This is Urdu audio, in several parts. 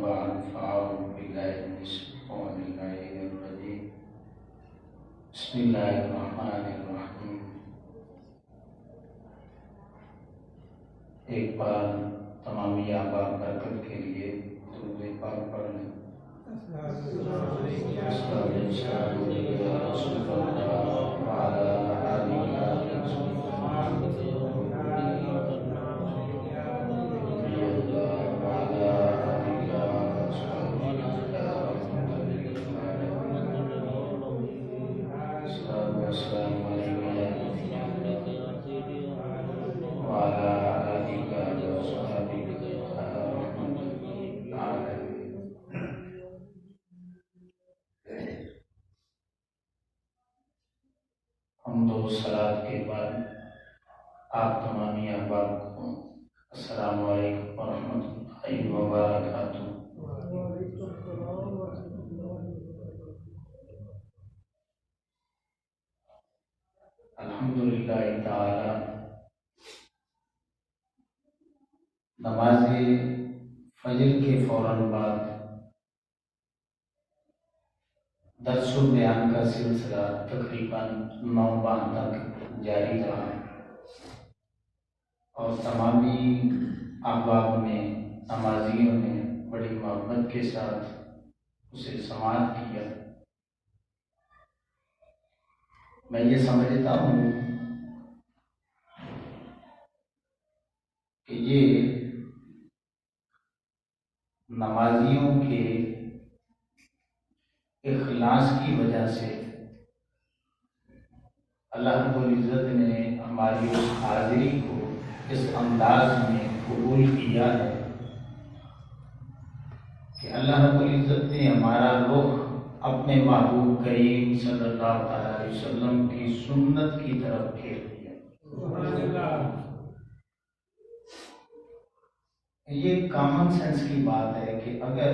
بعد فأعوذ بالله من الشيطان الرجيم بسم الله الرحمن الرحیم۔ ایک بار تمامی احباب برکت کے لیے درود پاک پڑھ لیں۔ حمد و صلات کے بعد آپ تمامی احباب کو السلام علیکم ورحمۃ اللہ وبرکاتہ۔ الحمدللہ تعالی نماز فجر کے فوراً بعد درس و بیان کا سلسلہ تقریباً 9 ماہ تک جاری رہا اور تمامی احباب نے نمازیوں نے بڑی محبت کے ساتھ اسے سماعت کیا۔ میں یہ سمجھتا ہوں کہ یہ نمازیوں کے اخلاص کی وجہ سے اللہ رب العزت نے ہماری اس حاضری کو اس انداز میں قبول کیا ہے کہ اللہ رب العزت نے ہمارا رخ اپنے محبوب کریم صلی اللہ علیہ وسلم کی سنت کی طرف پھیر دیا۔ یہ کامن سینس کی بات ہے کہ اگر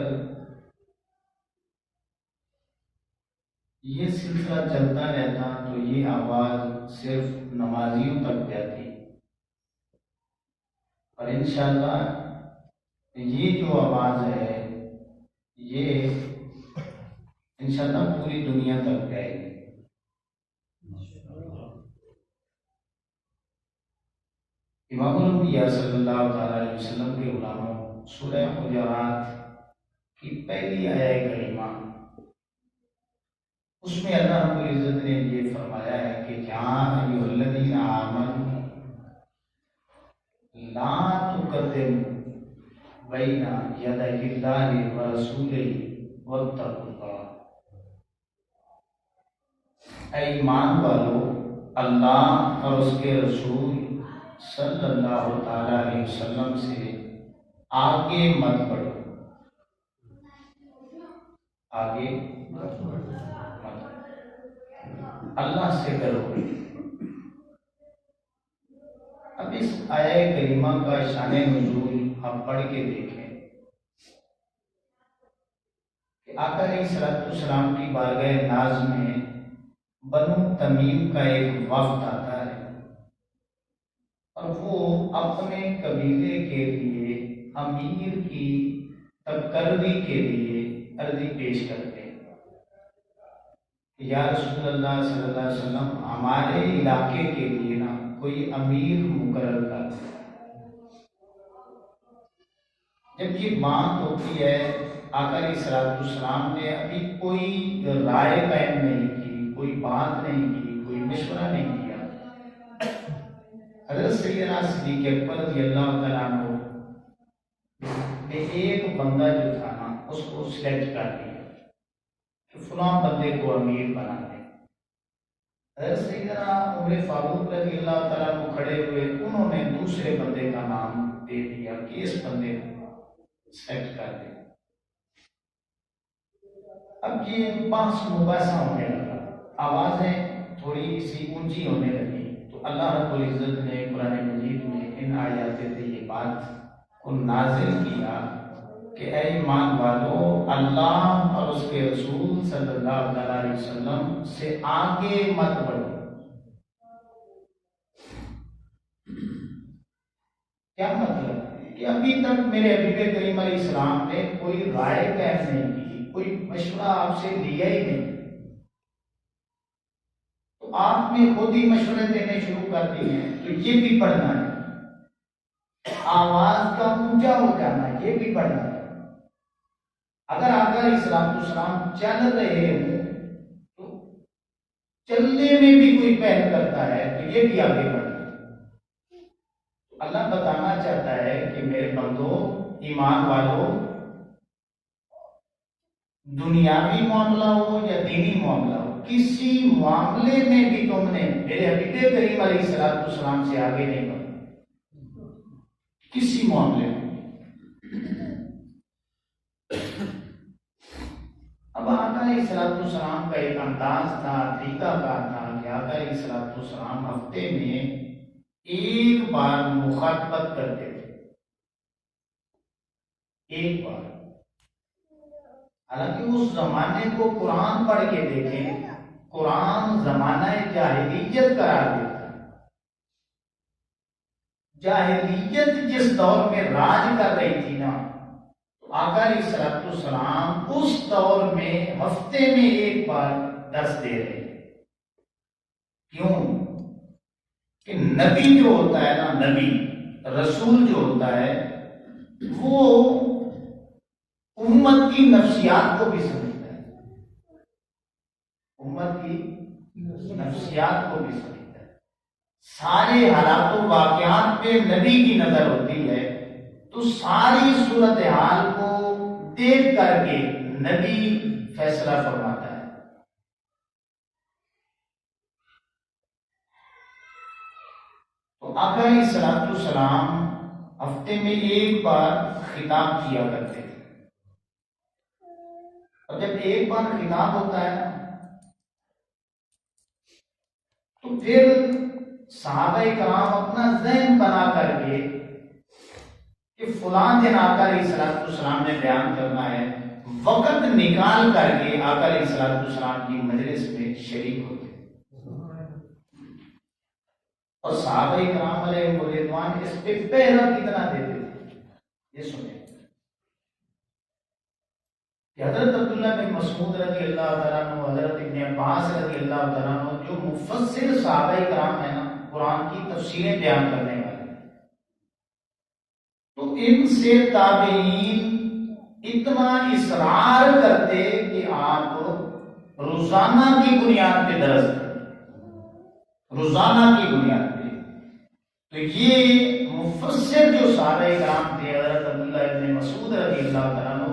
یہ سلسلہ چلتا رہتا تو یہ آواز صرف نمازیوں تک جاتی، اور انشاءاللہ یہ جو آواز ہے یہ انشاءاللہ پوری دنیا تک جائے گی۔ امام الانبیاء صلی اللہ علیہ وسلم کے غلاموں، سورہ حجرات کی پہلی آیہ کریمہ، اس میں اللہ رب العزت نے یہ فرمایا ہے کہ یا ایھا الذین آمنوا لا تقدموا بین یدی اللہ ورسولہ واتقوا اللہ۔ اے ایمان والو، اللہ اور اس کے رسول صلی اللہ تعالی علیہ وسلم سے آگے مت بڑھو، آگے مت بڑھو، اللہ سے ڈرو۔ اب اس آیہ کریمہ کا شان نزول ہم پڑھ کے دیکھیں کہ آقا علیہ السلام کی بارگاہ ناز میں بنو تمیم کا ایک وفد آتا ہے اور وہ اپنے قبیلے کے لیے امیر کی تقرری کے لیے عرضی پیش کرتے ہیں، یا رسول اللہ صلی اللہ علیہ وسلم ہمارے علاقے کے لیے نا کوئی امیر مقرر کر دیں۔ جب یہ بات ہوتی ہے، آقا علیہ السلام نے ابھی کوئی رائے قائم نہیں کی، کوئی بات نہیں کی، کوئی مشورہ نہیں کیا۔ حضرت سیدنا صدیق اکبر رضی اللہ تعالیٰ عنہ نے ایک بندہ جو تھا نا اس کو سلیکٹ کر دیا کہ فلاں بندے کو امیر بنا دیں۔ حضرت سیدنا عمر فاروق رضی اللہ تعالیٰ عنہ کھڑے ہوئے، انہوں نے دوسرے بندے کا نام دے دیا کہ اس بندے کو سلیکٹ کر دیں۔ اب یہ بحث مباحثہ ہونے لگا، آوازیں تھوڑی سی اونچی ہونے لگی، تو اللہ رب العزت نے قرآن مجید میں ان آیات طیبات کو نازل کیا کہ اے ایمان والو، اللہ اور اس کے رسول صلی اللہ علیہ وسلم سے آگے مت بڑھو۔ کیا مطلب کہ ابھی تک میرے حبیب کریم علیہ السلام نے کوئی کوئی رائے قائم نہیں کی، کوئی مشورہ آپ سے لیا ہی نہیں، تو آپ نے خود ہی مشورے دینے شروع کر دیے ہیں، تو یہ بھی پڑھنا ہے۔ آواز کا اونچا ہو جانا یہ بھی پڑھنا ہے۔ اگر آقا علیہ الصلوۃ والسلام چل رہے ہوں تو چلنے میں بھی کوئی پہل کرتا ہے تو یہ بھی آگے بڑھنا ہے۔ اللہ بتانا چاہتا ہے کہ میرے بندو، ایمان والوں، دنیاوی معاملہ ہو یا دینی معاملہ ہو، کسی معاملے میں بھی تم نے میرے حبیب کریم علیہ الصلوۃ والسلام سے آگے نہیں بڑھنا، کسی معاملے میں۔ اب آقا علیہ الصلوۃ والسلام کا ایک انداز تھا، طریقہ کار تھا کہ آقا علیہ الصلوۃ والسلام ہفتے میں ایک بار مخاطبت کرتے تھے، ایک بار۔ حالانکہ اس زمانے کو قرآن پڑھ کے دیکھیں، قرآن زمانہ جاہلیت قرار دیتا ہے۔ جاہلیت جس دور میں راج کر رہی تھی نا، تو آقا علیہ الصلوۃ والسلام اس دور میں ہفتے میں ایک بار درس دے رہے ہیں۔ کیوں؟ کہ نبی جو ہوتا ہے نا، نبی رسول جو ہوتا ہے وہ امت کی نفسیات کو بھی سمجھتا ہے، امت کی نفسیات کو بھی سمجھتا ہے۔ سارے حالات و واقعات پہ نبی کی نظر ہوتی ہے، تو ساری صورتحال کو دیکھ کر کے نبی فیصلہ فرماتا ہے۔ تو آقا علیہ الصلوۃ والسلام ہفتے میں ایک بار خطاب کیا کرتے تھے، اور جب ایک بار خطاب ہوتا ہے تو پھر صحابہ کرام اپنا ذہن بنا کر کے کہ فلاں دن آقا علیہ الصلوۃ والسلام نے بیان کرنا ہے، وقت نکال کر کے آقا علیہ الصلوۃ والسلام کی مجلس میں شریک ہوتے، اور صحابہ کرام علیہ رضوان اس پہ پہرا کتنا دیتے تھے، یہ سنیں کہ حضرت عبداللہ بن مسعود رضی اللہ تعالیٰ عنہ، حضرت ابن عباس رضی اللہ تعالیٰ عنہ، جو مفسر صحابہ کرام ہیں نا، قرآن کی تفسیریں بیان کرنے والے، تو ان سے تابعین اتنا اصرار کرتے کہ آپ روزانہ کی بنیاد پہ درس کریں، روزانہ کی بنیاد پہ۔ تو یہ مفسر جو صحابہ کرام تھے، حضرت عبداللہ ابن مسعود رضی اللہ تعالیٰ عنہ،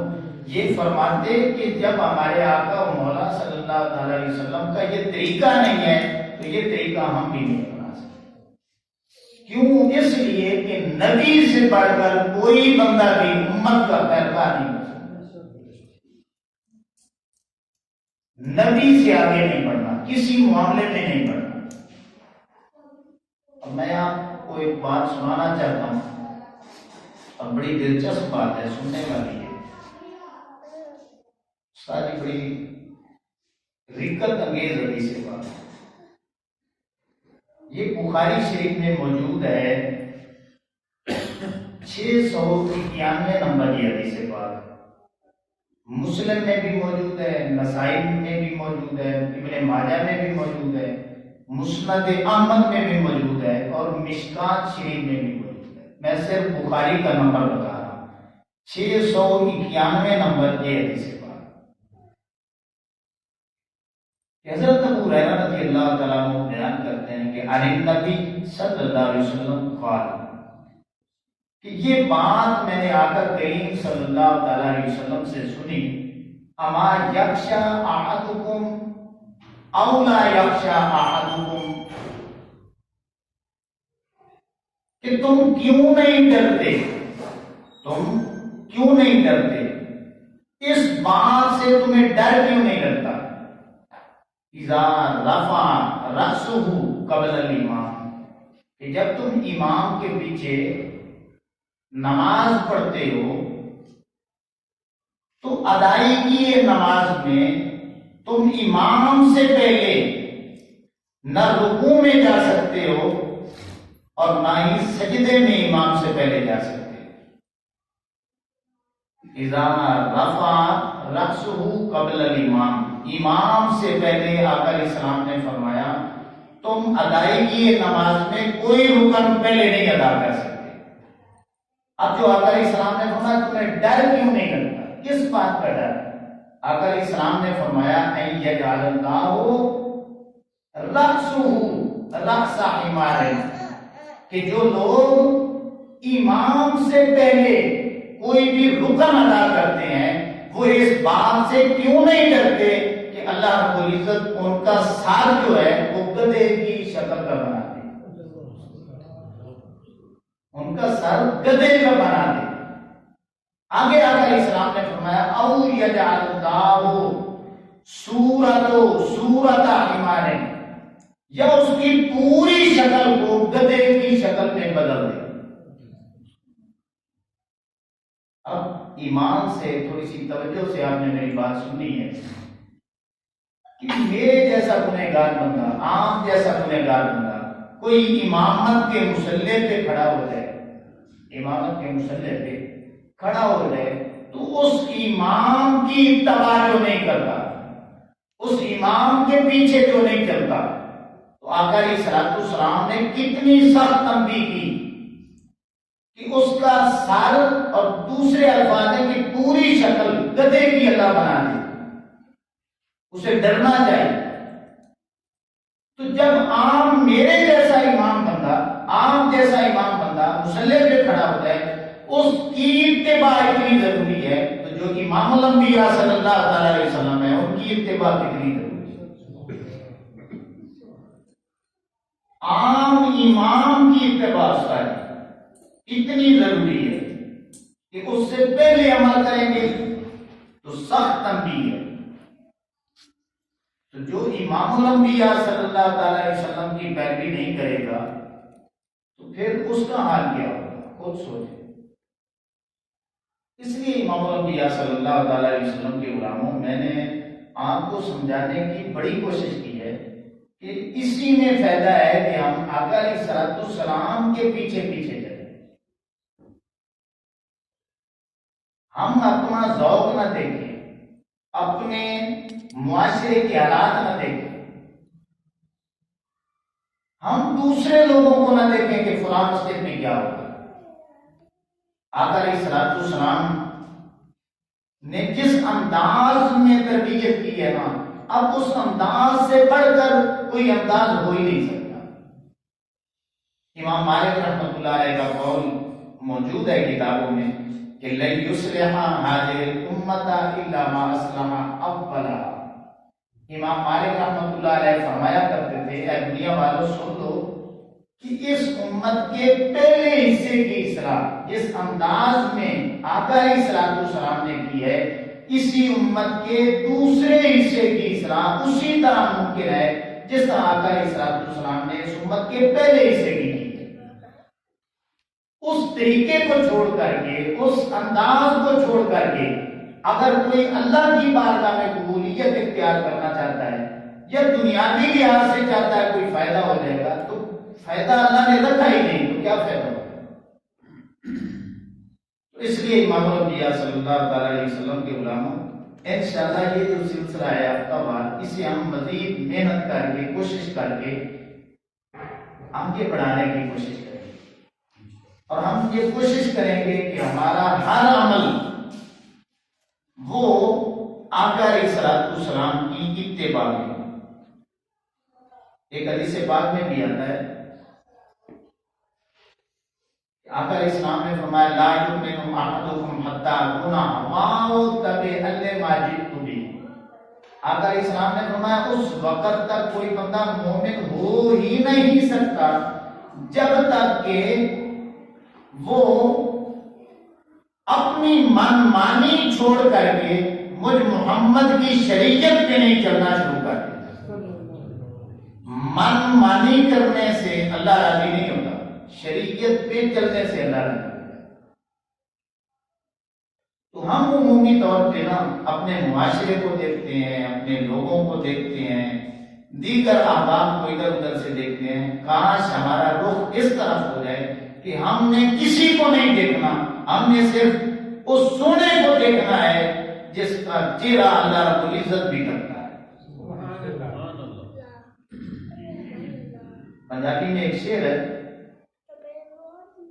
یہ فرماتے کہ جب ہمارے آقا و مولا صلی اللہ تعالی علیہ وسلم کا یہ طریقہ نہیں ہے تو یہ طریقہ ہم بھی نہیں بنا سکتے۔ کیوں؟ اس لیے کہ نبی سے بڑھ کر کوئی بندہ بھی امت کا پیروکار نہیں ہو سکتا، نبی سے آگے نہیں بڑھنا، کسی معاملے میں نہیں بڑھنا۔ اب میں آپ کو ایک بات سنانا چاہتا ہوں، اور بڑی دلچسپ بات ہے، سننے والی ہے۔ ساری بڑی رکت انگیز حدیث سے بات، یہ بخاری شریف میں موجود ہے، 691 نمبر کی حدیث سے بات، مسلم میں بھی موجود ہے، نسائی میں بھی موجود ہے، ابن ماجہ میں بھی موجود ہے، مسند احمد میں بھی موجود ہے، اور مشکات شریف میں بھی موجود ہے۔ میں صرف بخاری کا نمبر بتا رہا ہوں، 691 نمبر یہ حدیث سے بات۔ حضرت ابو ہریرہ رضی اللہ تعالیٰ عنہ بیان کرتے ہیں کہ عن النبی صلی اللہ علیہ وسلم قال، کہ یہ بات میں نے آقا کریم صلی اللہ تعالیٰ علیہ وسلم سے سنی، اما یخشی احدکم او لا یخشی احدکم، کہ تم کیوں نہیں ڈرتے، تم کیوں نہیں ڈرتے، اس بات سے تمہیں ڈر کیوں نہیں لگتا، اذا رفع رأسہ قبل الامام، کہ جب تم امام کے پیچھے نماز پڑھتے ہو تو ادائیگی نماز میں تم امام سے پہلے نہ رکوع میں جا سکتے ہو اور نہ ہی سجدے میں امام سے پہلے جا سکتے ہو۔ اذا رفع رأسہ قبل الامام، امام سے پہلے آقا علیہ السلام نے فرمایا تم ادائیگی نماز میں کوئی رکن پہلے نہیں ادا کر سکتے۔ اب جو آقا علیہ السلام نے فرمایا تمہیں ڈر کیوں نہیں لگتا، کس بات کا ڈر؟ آقا علیہ السلام نے فرمایا ان یجعل اللہ رأسہ رأس حمار، کہ جو لوگ امام سے پہلے کوئی بھی رکن ادا کرتے ہیں وہ اس بات سے کیوں نہیں ڈرتے کہ اللہ رب العزت ان کا سر جو ہے وہ گدھے کی شکل کا بنا دے، ان کا سر گدھے کا بنا دے۔ آگے آقا علیہ السلام نے فرمایا او یجعل اللہ صورت حمار، یا اس کی پوری شکل کو گدھے کی شکل میں بدل دے۔ اب ایمان سے تھوڑی سی توجہ سے آپ نے میری بات سنی ہے کہ میرے جیسا گنہگار بندہ، آپ جیسا گنہگار بندہ کوئی امامت کے مصلی پہ کھڑا ہو جائے، امامت کے مصلی پہ کھڑا ہو جائے تو اس امام کی اتباع جو نہیں کرتا، اس امام کے پیچھے جو نہیں چلتا، تو آقا علیہ السلام نے کتنی سخت تنبیہ کی کہ اس کا سر اور دوسرے الفاظ ہے کہ پوری شکل گدھے کی اللہ بنا دے، اسے ڈرنا چاہیے۔ تو جب عام میرے جیسا امام بندہ، عام جیسا امام بندہ مصلی پہ کھڑا ہوتا ہے، اس کی اتباع اتنی ضروری ہے، تو جو امام الانبیاء صلی اللہ علیہ وسلم ہے ان کی اتباع کتنی ضروری ہے۔ عام امام کی اتباع اتنی ضروری ہے کہ اس سے پہلے عمل کریں گے تو سخت تنبیہ ہے۔ تو جو امام الانبیاء صلی اللہ علیہ وسلم کی پیروی نہیں کرے گا تو پھر اس کا حال کیا ہوگا، خود سوچیں۔ اس لیے امام الانبیاء صلی اللہ علیہ وسلم کے غلاموں، میں نے آپ کو سمجھانے کی بڑی کوشش کی ہے کہ اسی میں فائدہ ہے کہ ہم آقا علیہ السلام کے پیچھے پیچھے چلیں، ہم اپنا ذوق نہ دیکھیں، اپنے معاشرے کے حالات نہ دیکھیں، ہم دوسرے لوگوں کو نہ دیکھیں کہ فلاں مسجد میں کیا ہوگا۔ آقا علیہ السلام نے جس انداز میں تربیت کی ہے نا، اب اس انداز سے بڑھ کر کوئی انداز ہو ہی نہیں سکتا۔ امام مالک رحمۃ اللہ علیہ کا قول موجود ہے کتابوں میں کہ لن یصلح هذه الامه الا ما اصلح اولا۔ امام مالک رحمۃ اللہ علیہ فرمایا کرتے تھے اے دنیا والوں سن لو کہ اس امت کے پہلے حصے کی اصلاح جس انداز میں آقا علیہ السلام نے کی ہے، اسی امت کے دوسرے حصے کی اصلاح اسی طرح ممکن ہے جس طرح آقا علیہ السلام نے اس امت کے پہلے حصے کی ہے۔ اس طریقے کو چھوڑ کر کے، اس انداز کو چھوڑ کر کے اگر کوئی اللہ کی بارگاہ میں قبولیت اختیار کرنا چاہتا ہے یا دنیاوی لحاظ سے چاہتا ہے کوئی فائدہ ہو جائے گا، تو فائدہ اللہ نے رکھا ہی نہیں، تو کیا فائدہ ہوگا؟ تو اس لیے امام الانبیاء صلی اللہ علیہ وسلم کے غلاموں، انشاءاللہ یہ جو سلسلہ ہے ہفتہ وار، اسے ہم مزید محنت کر کے، کوشش کر کے آگے بڑھانے کی کوشش کریں، اور ہم یہ کوشش کریں گے کہ ہمارا ہر عمل وہ آقا علیہ السلام کی اتباع میں۔ ایک حدیث پاک میں بھی آتا ہے کہ آقا علیہ السلام نے فرمایا لا یؤمن احدکم حتی اکون هواه تبعا لما جئت به۔ آقا علیہ السلام نے فرمایا اس وقت تک کوئی بندہ مومن ہو ہی نہیں سکتا جب تک کہ وہ اپنی من مانی چھوڑ کر کے مجھ محمد کی شریعت پہ نہیں چلنا شروع کر دے۔ من مانی کرنے سے اللہ راضی نہیں ہوتا، شریعت پہ چلنے سے اللہ راضی ہوتا۔ تو ہم عمومی طور پہ نا اپنے معاشرے کو دیکھتے ہیں، اپنے لوگوں کو دیکھتے ہیں، دیگر احباب کو ادھر ادھر سے دیکھتے ہیں، کاش ہمارا رخ اس طرف ہو جائے کہ ہم نے کسی کو نہیں دیکھنا، ہم نے صرف اس سونے کو دیکھنا ہے جس کا چہرہ اللہ رب العزت بھی کرتا ہے۔ پنجابی میں ایک شعر ہے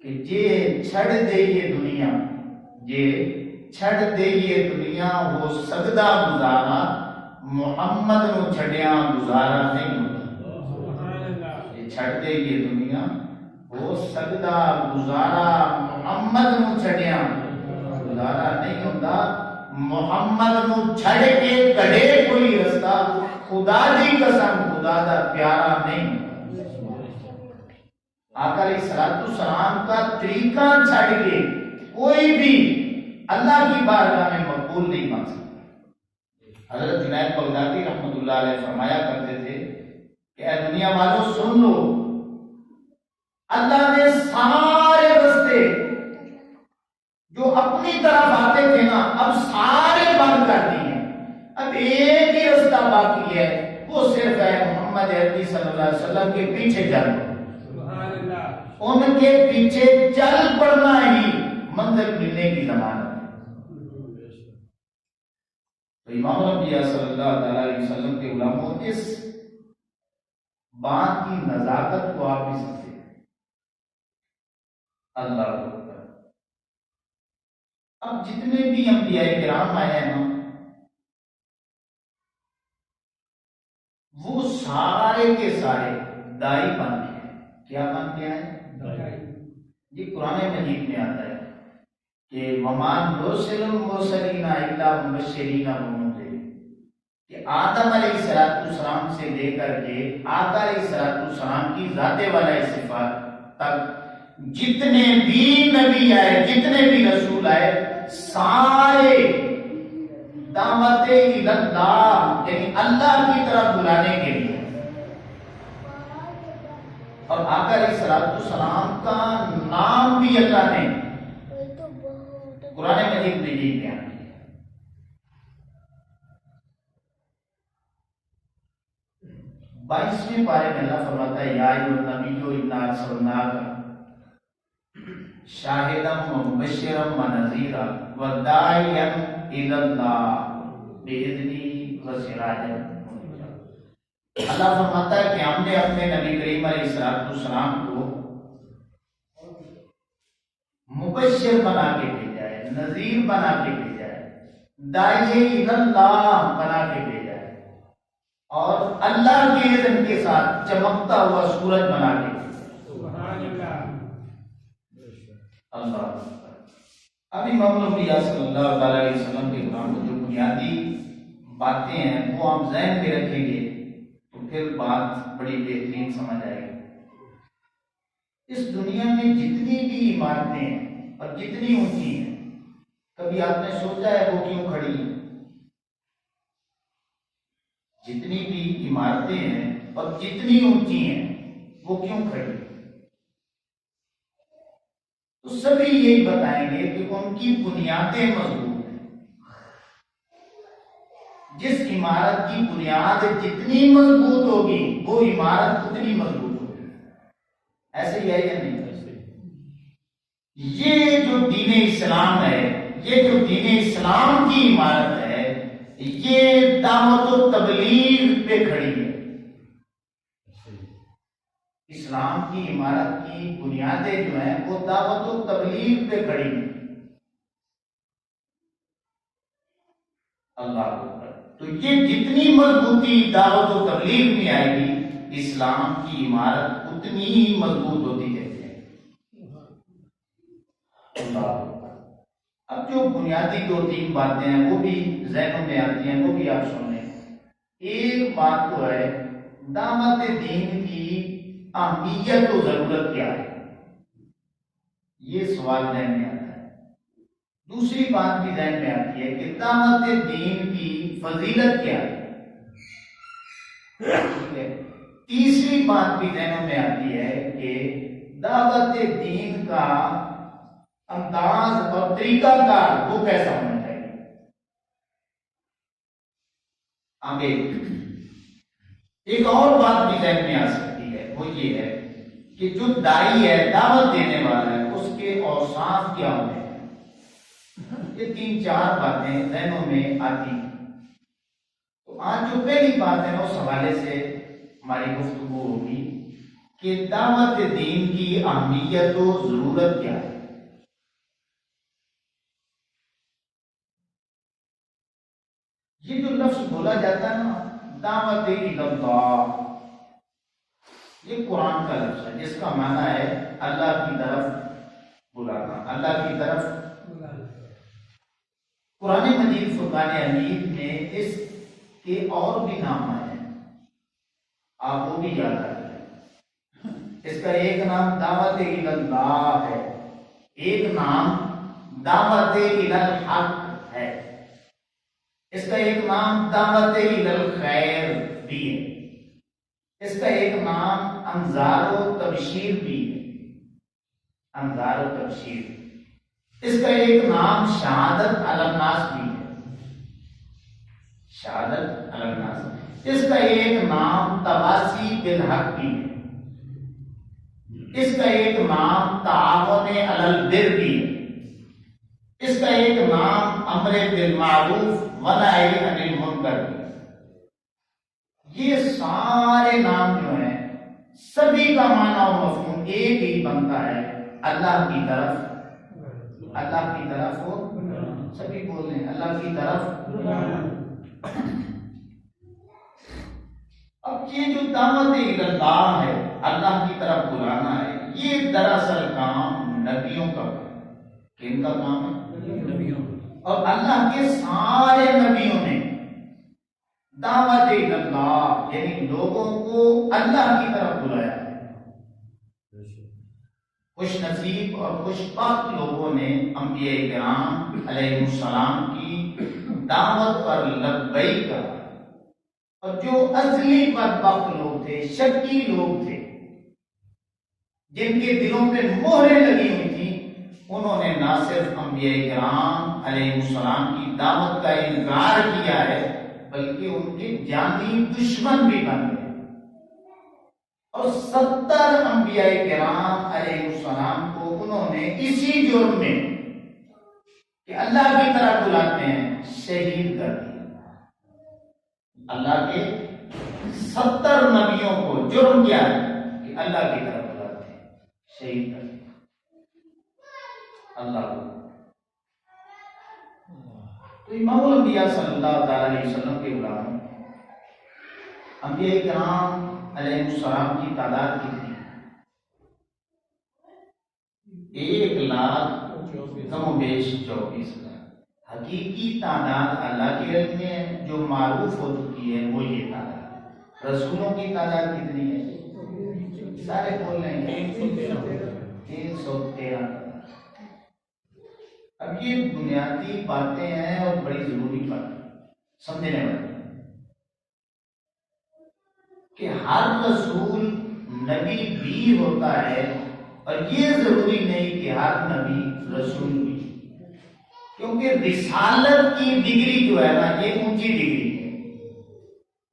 کہ جے چھڑ دے یہ دنیا، جے چھڑ دے یہ دنیا ہو سکدا گزارا، محمد نو چھڑیاں گزارا نہیں ہوتا۔ جے چھڑ دے یہ دنیا ہو سکدا گزارا، محمد نو چھڑیاں گزارا نہیں ہوتا۔ محمد نو چھڑ کے کڑے کوئی رستہ، خدا دی قسم خدا دا پیارا نہیں ہوتا۔ آقا علیہ السلام کا طریقہ چھڑ کے کوئی بھی اللہ کی بارگاہ میں مقبول نہیں بن سکتا۔ حضرت جنید بغدادی رحمۃ اللہ علیہ فرمایا کرتے تھے کہ اے دنیا والوں سن لو، اللہ نے سارے رستے جو اپنی طرف آتے تھے نا اب سارے بند کر دیے، اب ایک ہی رستہ باقی ہے، وہ صرف ہے محمد عربی صلی اللہ علیہ وسلم کے پیچھے چلنا، ان کے پیچھے چل پڑنا ہی منزل ملنے کی ضمانت ہے۔ تو امام الانبیاء صلی اللہ علیہ وسلم کے علماء اس بات کی نزاکت کو آپ بھی سمجھتے ہیں۔ اللہ اکبر۔ اب جتنے بھی انبیاء کرام آئے ہیں نا وہ سارے کے سارے دائی بن کے ہیں۔ کیا بن کے ہیں؟ یہ قرآن مجید میں آتا ہے کہ وَمَا نُرْسِلُ الْمُرْسَلِينَ إِلَّا مُبَشِّرِينَ وَمُنذِرِينَ، کہ آدم علیہ السلام سے لے کر کے آقا علیہ السلام کی ذات والا صفات تک جتنے بھی نبی آئے، جتنے بھی رسول آئے، سارے دعوت اللہ یعنی اللہ کی طرف بلانے کے لیے، اور آقا علیہ السلام کا نام بھی اللہ نے قرآن مجید میں یہ بیان کیا۔ 22ویں پارے میں اللہ فرماتا ہے یا ایھا النبی انا ارسلناک شاہدا ومبشرا ونذیرا وداعیا الی اللہ باذنہ وسراجا منیرا۔ اللہ فرماتا ہے کہ ہم نے اپنے نبی کریم علیہ السلام کو مبشر بنا کے بھیجا ہے، نذیر بنا کے بھیجا ہے، داعی الی اللہ بنا کے بھیجا ہے، اور اللہ کے اذن کے ساتھ چمکتا ہوا سورج بنا کے بھیجا۔ اللہ اب امام الانبیاء صلی اللہ علیہ وسلم کے کام جو بنیادی باتیں ہیں وہ ہم ذہن میں رکھیں گے تو پھر بات بڑی بہترین سمجھ آئے گی۔ اس دنیا میں جتنی بھی عمارتیں ہیں اور جتنی اونچی ہیں، کبھی آپ نے سوچا ہے وہ کیوں کھڑی ہیں؟ جتنی بھی عمارتیں ہیں اور جتنی اونچی ہیں وہ کیوں کھڑی ہیں؟ تو سبھی یہی بتائیں گے کہ ان کی بنیادیں مضبوط ہیں۔ جس عمارت کی بنیاد جتنی مضبوط ہوگی وہ عمارت اتنی مضبوط ہوگی۔ ایسے ہی ہے یا نہیں؟ یہ جو دین اسلام ہے، یہ جو دین اسلام کی عمارت ہے، یہ دعوت و تبلیغ پہ کھڑی ہے۔ اسلام کی عمارت کی بنیادیں جو ہیں وہ دعوت و تبلیغ پہ کھڑی ہیں۔ اللہ اکبر۔ تو یہ جتنی مضبوطی دعوت و تبلیغ میں آئے گی، اسلام کی عمارت اتنی ہی مضبوط ہوتی جاتی ہے۔ اللہ اکبر۔ اب جو بنیادی 2-3 باتیں ہیں وہ بھی ذہنوں میں آتی ہیں، وہ بھی آپ سن لیں۔ ایک بات تو ہے دعوت دین کی اہمیت و ضرورت کیا ہے، یہ سوال ذہن میں آتا ہے۔ دوسری بات بھی ذہن میں آتی ہے کہ دعوت دین کی فضیلت کیا ہے۔ تیسری بات بھی ذہنوں میں آتی ہے کہ دعوت دین کا انداز اور طریقہ کار وہ کیسا ہونا چاہیے۔ آگے ایک اور بات بھی ذہن میں آ سکتی ہے، وہ یہ ہے کہ جو داعی ہے، دعوت دینے والا ہے، اس کے اوصاف کیا ہوتے ہیں۔ یہ 3-4 باتیں ذہنوں میں آتی ہیں۔ تو آج جو پہلی بات ہے اس حوالے سے ہماری گفتگو ہوگی کہ دعوت دین کی اہمیت و ضرورت کیا ہے۔ یہ جو لفظ بولا جاتا ہے نا دعوت اللہ، یہ قرآن کا لفظ ہے جس کا معنی ہے اللہ کی طرف بلانا، اللہ کی طرف بلانا۔ قرآن مجید فرقان حمید میں اس کے اور بھی نام آئے ہیں، آپ وہ بھی یاد رکھیں۔ اس کا ایک نام دعوت اللہ ہے، ایک نام دعوت الحق ہے، اس کا ایک نام دعوت الخیر بھی ہے، اس کا ایک نام انذار و تبشیر بھی ہے، انذار و تبشیر۔ اس کا ایک نام شہادت علی الناس بھی ہے، شہادت علی الناس۔ اس کا ایک نام تواصی بالحق بھی ہے، اس کا ایک نام تعاون علی البر بھی ہے، اس کا ایک نام امر بالمعروف ونہی عن المنکر بھی ہے۔ یہ سارے نام جو ہیں سبھی کا معنی اور مفہوم ایک ہی بنتا ہے، اللہ کی طرف، اللہ کی طرف ہو، سبھی بول رہے ہیں اللہ کی طرف۔ اب یہ جو دعوت اللہ ہے، اللہ کی طرف بلانا ہے، یہ دراصل کام نبیوں کا ہے۔ کن کا کام ہے؟ نبیوں۔ اور اللہ کے سارے نبیوں نے دعوت اللہ یعنی لوگوں کو اللہ کی طرف بلایا۔ خوش نصیب اور خوش بخت لوگوں نے انبیاء کرام علیہ السلام کی دعوت پر لبیک کہا، اور جو ازلی بدبخت لوگ تھے، شکی لوگ تھے، جن کے دلوں پہ مہریں لگی ہوئی تھیں، انہوں نے نہ صرف انبیاء کرام علیہ السلام کی دعوت کا انکار کیا ہے بلکہ ان کے جانی دشمن بھی بن گئے، اور 70 انبیاء کرام علیہ السلام کو انہوں نے اسی جرم میں کہ اللہ کی طرف بلاتے ہیں شہید کر دیا۔ اللہ کے 70 نبیوں کو جرم کیا ہے کہ اللہ کی طرف بلاتے ہیں، شہید کر دیا اللہ کو۔ تو امام الانبیاء صلی اللہ تعالی علیہ وسلم کے غلام انبیاء کرام علیہ السلام کی تعداد کتنی؟ 1,00,000 کم و بیش 24,000۔ حقیقی تعداد اللہ کے علم میں ہے، جو معروف ہو چکی ہے وہ یہ تعداد۔ رسولوں کی تعداد کتنی ہے؟ سارے بول رہے ہیں 313۔ اب یہ بنیادی باتیں ہیں اور بڑی ضروری باتیں سمجھنے والی کہ ہر رسول نبی بھی ہوتا ہے، اور یہ ضروری نہیں کہ ہر نبی رسول بھی، کیونکہ رسالت کی ڈگری جو ہے نا یہ اونچی ڈگری ہے،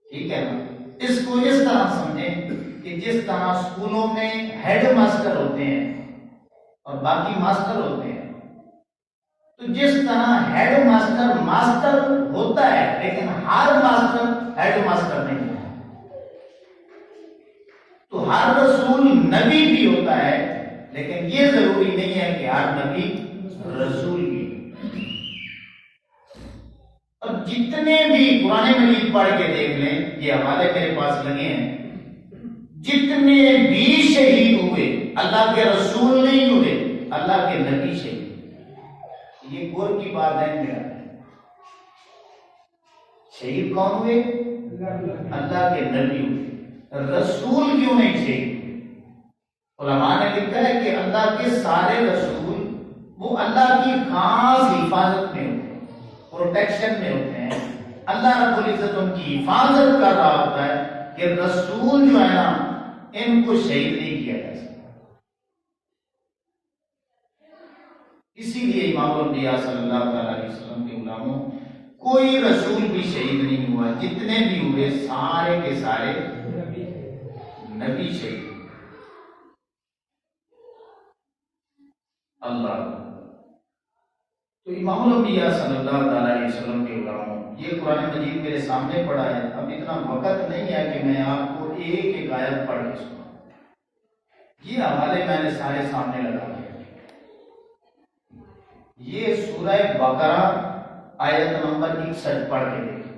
ٹھیک ہے نا۔ اس کو اس طرح سمجھیں کہ جس طرح اسکولوں میں ہیڈ ماسٹر ہوتے ہیں اور باقی ماسٹر ہوتے ہیں، تو جس طرح ہیڈ ماسٹر ماسٹر ہوتا ہے لیکن ہر ماسٹر ہیڈ ماسٹر نہیں ہوتا، تو ہر رسول نبی بھی ہوتا ہے لیکن یہ ضروری نہیں ہے کہ ہر نبی رسول بھی۔ اور جتنے بھی قرآن مجید پڑھ کے دیکھ لیں، یہ حوالے میرے پاس لگے ہیں، جتنے بھی شہید ہوئے اللہ کے رسول نہیں ہوئے، اللہ کے نبی شہید۔ یہ غور کی بات ہے میرا، شہید کون ہوئے؟ اللہ کے نبی ہوئے، رسول کیوں نہیں شہید؟ علماء نے لکھا ہے کہ اللہ کے سارے رسول وہ اللہ کی خاص حفاظت میں ہوتے ہیں، پروٹیکشن میں ہوتے ہیں، اللہ رب العزت ان کی حفاظت کر رہا ہوتا ہے کہ رسول جو ہے نا ان کو شہید نہیں کیا جا سکتا۔ اسی لیے امام الانبیاء صلی اللہ علیہ وسلم کے غلاموں کوئی رسول بھی شہید نہیں ہوا، جتنے بھی ہوئے سارے کے سارے نبی شہید۔ اللہ تو امام الانبیاء صلی اللہ تعالی علیہ وسلم کے علماء، یہ قرآن مجید میرے سامنے پڑا ہے، اب اتنا وقت نہیں ہے کہ میں آپ کو ایک ایک آیت پڑھ کے سناؤں، یہ حوالے میں نے سارے سامنے لگا دیا۔ یہ سورہ بقرہ آیت نمبر 61 پڑھ کے دیکھیں،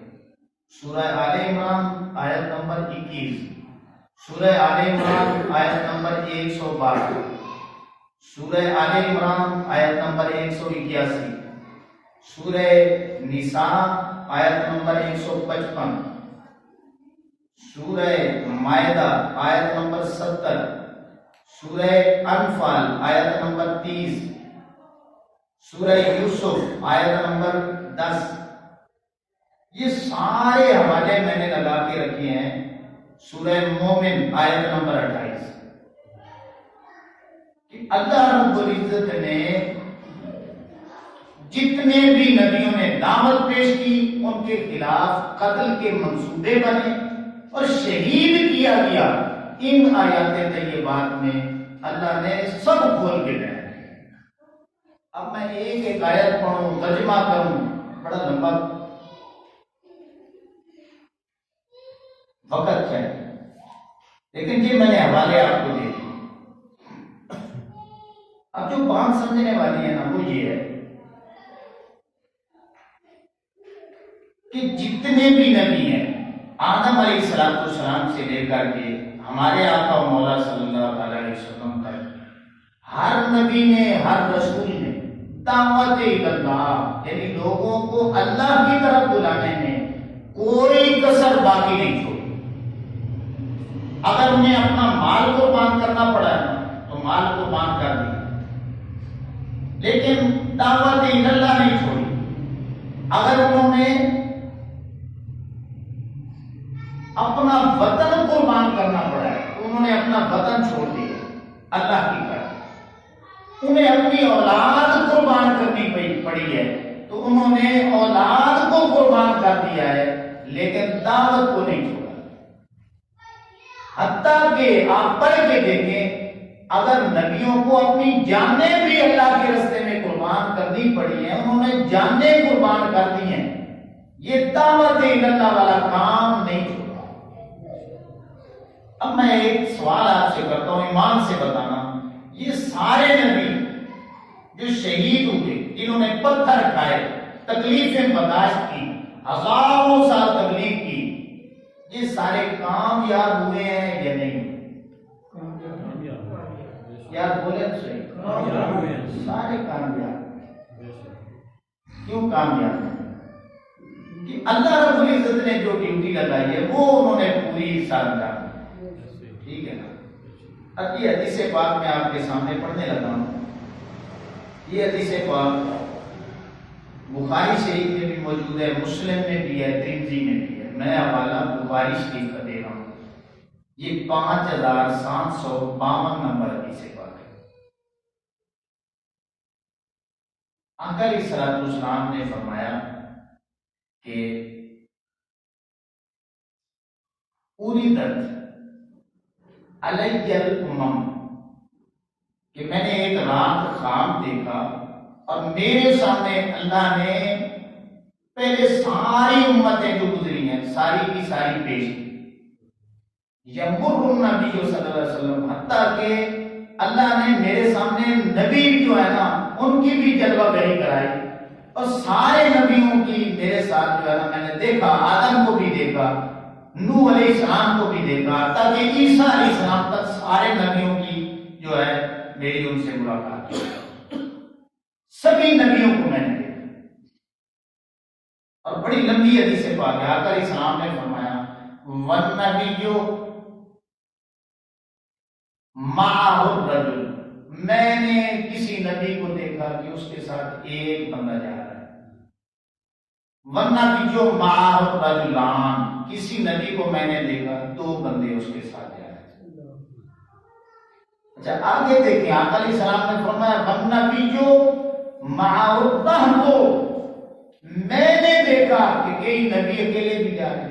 سورہ آل عمران آیت نمبر 21، سورہ آل عمران آیت نمبر 112، سورہ آل عمران آیت نمبر 181، سورہ نساء آیت نمبر 155، سورہ مائدہ آیت نمبر 70، سورہ انفال آیت نمبر 30، سورہ یوسف آیت نمبر 10۔ یہ سارے حوالے میں نے لگا کے رکھے ہیں۔ سورہ مومن آیت نمبر 28 کہ اللہ رب العزت نے جتنے بھی نبیوں نے دعوت پیش کی ان کے خلاف قتل کے منصوبے بنے اور شہید کیا گیا، ان آیات طیبات میں اللہ نے سب کھول کے بیان کیا۔ اب میں ایک ایک آیت پڑھوں، ترجمہ کروں، بڑا لمبا وقت ہے، لیکن یہ میں نے حوالے آپ کو دے دیے۔ اب جو بات سمجھنے والی ہے نا وہ یہ ہے کہ جتنے بھی نبی ہیں آدم علیہ السلام سے لے کر کے ہمارے آقا و مولا صلی اللہ علیہ وسلم تک، ہر نبی نے، ہر رسول نے دعوت اللہ، یعنی لوگوں کو اللہ کی طرف بلانے میں کوئی کسر باقی نہیں چھوڑی۔ اگر انہیں اپنا مال قربان کرنا پڑا تو مال قربان کر دی، لیکن دعوت اللہ نہیں چھوڑی۔ اگر انہوں نے اپنا وطن قربان کرنا پڑا ہے تو انہوں نے اپنا وطن چھوڑ دیا اللہ کی طرف۔ انہیں اپنی اولاد قربان کرنی پڑی ہے تو انہوں نے اولاد کو قربان کر دیا ہے، لیکن دعوت کو نہیں چھوڑا۔ حتیٰ کہ آپ پڑھ کے دیکھیں، اگر نبیوں کو اپنی جانیں بھی اللہ کے راستے میں قربان کرنی پڑی ہیں، انہوں نے جانیں قربان کر دی ہیں، یہ دعوت اللہ والا کام نہیں چھوڑا۔ اب میں ایک سوال آپ سے کرتا ہوں، ایمان سے بتانا، یہ سارے نبی جو شہید ہوئے، جنہوں نے پتھر کھائے، تکلیفیں برداشت کی، ہزاروں سال تبلیغ کی، یہ سارے کامیاب ہوئے ہیں یا نہیں؟ یار بولے تو صحیح، سارے کامیاب۔ کیوں کامیاب ہیں؟ کہ اللہ رب العزت نے جو ڈیوٹی لگائی ہے وہ انہوں نے پوری سرانجام دی، ٹھیک ہے نا؟ اب یہ حدیث پاک میں آپ کے سامنے پڑھنے لگا ہوں۔ یہ حدیث پاک بخاری شریف میں بھی موجود ہے، مسلم میں بھی ہے، ترمذی میں بھی ہے۔ میں حوالہ بخاری شریف کا دے رہا ہوں، یہ 5752 نمبر حدیث پاک ہے۔ آقا علیہ الصلوۃ والسلام نے فرمایا کہ اُریدت علیہ الامم، کہ میں نے ایک رات خواب دیکھا اور میرے سامنے اللہ نے پہلے ساری امتیں جو گزری ہیں ساری کی ساری پیش کی۔ یمر النبی صلی اللہ علیہ وسلم، حتیٰ کہ اللہ نے میرے سامنے نبی جو ہے نا ان کی بھی جلوہ گری کرائی، اور سارے نبیوں کی میرے ساتھ جو ہے نا میں نے دیکھا، آدم کو بھی دیکھا، نوح علیہ السلام کو بھی دیکھا، تاکہ عیسیٰ علیہ السلام تک سارے نبیوں کی جو ہے میری ان سے ملاقات کی، سبھی نبیوں کو میں نے دیکھا۔ اور بڑی لمبی حدیث پاک ہے، آقا علیہ السلام نے فرمایا وَالنَّبِيُّ مَعَهُ الرَّجُلُ، میں نے کسی نبی کو دیکھا کہ اس کے ساتھ ایک بندہ جا رہا ہے۔ وَالنَّبِيُّ مَعَهُ الرَّجُلَانِ، کسی نبی کو میں نے دیکھا دو بندے اس کے ساتھ جا رہے ہیں۔ اچھا آگے دیکھیں، آقا علیہ السلام نے فرمایا وَالنَّبِيُّ مَعَهُ الرَّهْطُ، میں نے دیکھا کہ کئی نبی اکیلے بھی جا رہے ہیں،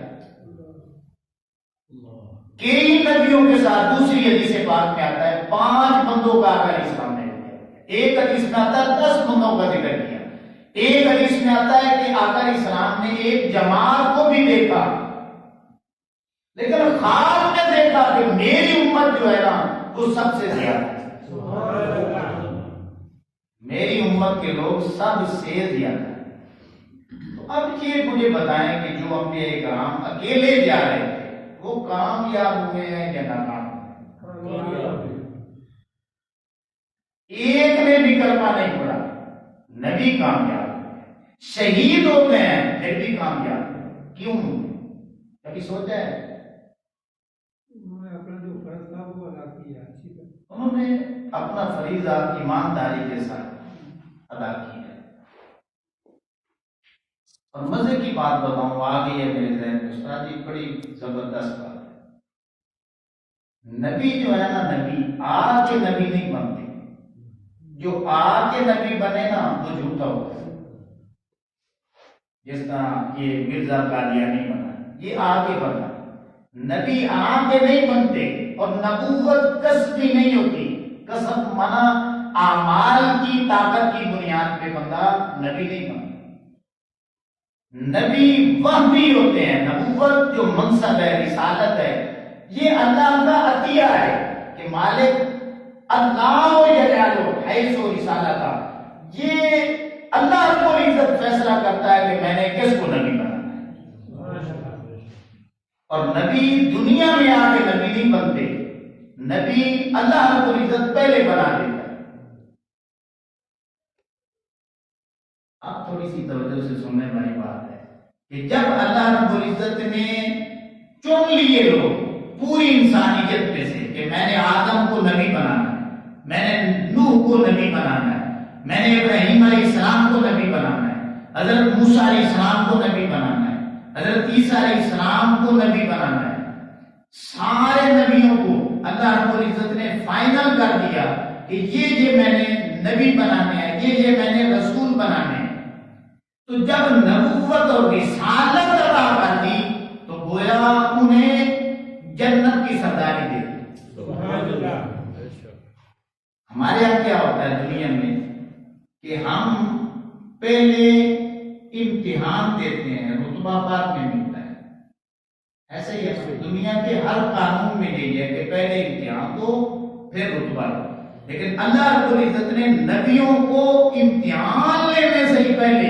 کئی نبیوں کے ساتھ۔ دوسری حدیث پاک میں آتا ہے 5 بندوں کا آقا علیہ السلام نے دیا، ایک حدیث میں آتا ہے 10 بندوں کا ذکر کیا، ایک حدیث میں آتا ہے کہ آقا علیہ السلام نے ایک جماعت کو بھی دیکھا، لیکن خواب میں دیکھا کہ میری امت جو ہے نا وہ سب سے زیادہ ہے، میری امت کے لوگ سب سے زیادہ ہیں۔ تو اب یہ مجھے بتائیں کہ جو انبیاء کرام اکیلے جا رہے تھے وہ کامیاب ہوئے ہیں یا ناکام ہوئے؟ ایک نے بھی کلمہ نہیں پڑھا، نبی کامیاب ہوئے، شہید ہوتے ہیں پھر بھی کامیاب ہوئے۔ کیوں؟ کبھی سوچا ہے؟ انہوں نے اپنا فریضہ ایمانداری کے ساتھ ادا کی ہے۔ اور مزے کی بات بتاؤں، آ گئی ہے میرے ذہن میں، استاد جی بڑی زبردست بات ہے۔ نبی جو ہے نا، نبی آ کے نبی نہیں بنتے، جو آ کے نبی بنے نا وہ جھوٹا ہوتا ہے۔ جس طرح یہ مرزا قادیانی بنا، یہ آ کے بنا، نبی آ کے نہیں بنتے، اور نبوت کسبی نہیں ہوتی، کسب منع اعمال کی طاقت کی بنیاد پہ بندہ نبی نہیں بنتا۔ نبی وحی ہوتے ہیں، نبوت جو منصب ہے، رسالت ہے، یہ اللہ کا عطیہ ہے کہ مالک اللہ جلالہ حیث و رسالتہ، یہ اللہ رب العزت فیصلہ کرتا ہے کہ میں نے کس کو نبی بنانا ہے۔ اور نبی دنیا میں آ کے نبی نہیں بنتے، نبی اللہ رب العزت پہلے بنا دیتا ہے۔ آپ تھوڑی سی توجہ سے سننے والی بات ہے کہ جب اللہ رب العزت نے چن لیے لوگ پوری انسانیت میں سے کہ میں نے آدم کو نبی بنانا ہے، میں نے نوح کو نبی بنانا ہے، میں نے ابراہیم علیہ السلام کو نبی بنانا ہے، حضرت موسیٰ علیہ السلام کو نبی بنانا ہے، حضرت عیسیٰ علیہ السلام کو نبی بنانا ہے، سارے نبیوں کو اللہ رب العزت نے فائنل کر دیا کہ یہ میں نے نبی بنانے ہیں، یہ میں نے رسول بنانے ہیں۔ تو جب نبوت اور رسالت عطا کر دی تو گویا انہیں جنت کی سرداری دے دی۔ سبحان اللہ۔ ہمارے یہاں کیا ہوتا ہے دنیا میں کہ ہم پہلے امتحان دیتے ہیں، رتبہ بعد میں ملتا ہے، ایسے ہی ہے دنیا کے ہر قانون میں یہی ہے کہ پہلے امتحان دو پھر رتبہ دو۔ لیکن اللہ رب العزت نے نبیوں کو امتحان لینے سے بھی پہلے